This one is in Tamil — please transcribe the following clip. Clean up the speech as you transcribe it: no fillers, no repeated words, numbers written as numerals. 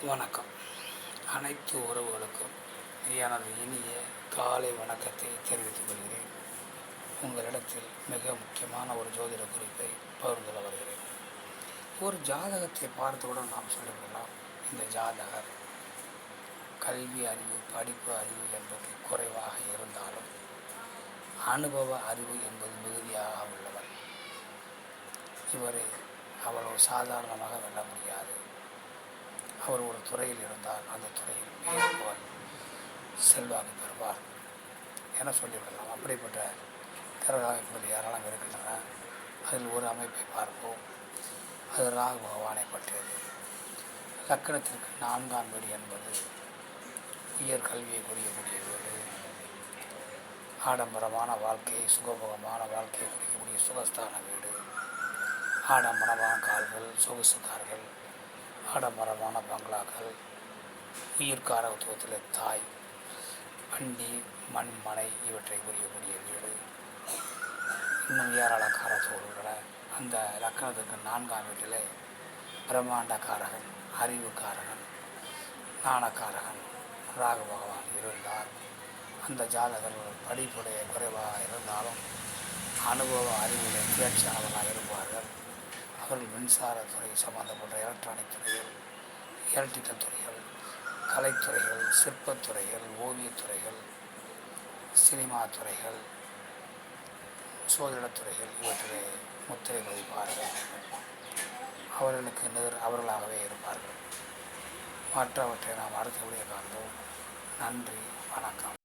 வணக்கம். அனைத்து உறவுகளுக்கும் எனது இனிய காலை வணக்கத்தை தெரிவித்துக் கொள்கிறேன். உங்களிடத்தில் மிக முக்கியமான ஒரு ஜோதிட குறிப்பை பகிர்ந்து கொள்ள வருகிறேன். ஒரு ஜாதகத்தை பார்த்தவுடன் நாம் சொல்லிவிடலாம், இந்த ஜாதகர் கல்வி அறிவு, படிப்பு அறிவு என்பது குறைவாக இருந்தாலும் அனுபவ அறிவு என்பது மிகுதியாக உள்ளவர். இவரை அவ்வளவு சாதாரணமாக வெல்ல முடியாது. அவர் ஒரு துறையில் இருந்தால் அந்த துறையில் பெயர் செல்வாக்கு பெறுவார் என சொல்லிவிடலாம். அப்படிப்பட்ட கிரக அமைப்புகள் ஏராளம் இருக்கின்றன. அதில் ஒரு அமைப்பை பார்ப்போம். அது ராகு பகவானை பற்றியது. லக்கணத்திற்கு 4ஆம் வீடு என்பது உயர் கல்வியை குறிக்கக்கூடிய வீடு. ஆடம்பரமான வாழ்க்கை, சுகபோகமான வாழ்க்கையை குறிக்கக்கூடிய சுகஸ்தான வீடு. ஆடம்பரமான கால்கள், சொகுசு கார்கள், ஆடம்பரமான பங்களாக்கள், உயிர்காரகத்துவத்தில் தாய், வண்டி, மண், மனை இவற்றை குறிக்கக்கூடிய வீடு. இன்னும் ஏராள காரத்தோடுகளை அந்த லக்கணத்துக்கு 4ஆம் வீட்டிலே பிரம்மாண்டக்காரகன், அறிவுக்காரகன், ஞானக்காரகன் ராகு பகவான் இருந்தார். அந்த ஜாதகர்கள் படிப்புடைய குறைவாக இருந்தாலும் அனுபவ அறிவுடைய தேர்ச்சியானவர்களாக இருப்பார்கள். அவர்கள் மின்சாரத்துறை சம்பந்தப்பட்ட எலக்ட்ரானிக் துறைகள், எலக்ட்ரிக்கல் துறைகள், கலைத்துறைகள், சிற்பத்துறைகள், ஓவியத்துறைகள், சினிமா துறைகள், சோதிடத்துறைகள் இவற்றிலே முத்திரை பதிப்பார்கள். அவர்களுக்கு நிகர் அவர்களாகவே இருப்பார்கள். மற்றவற்றை நாம் அடுத்தபடியே காண்போம். நன்றி, வணக்கம்.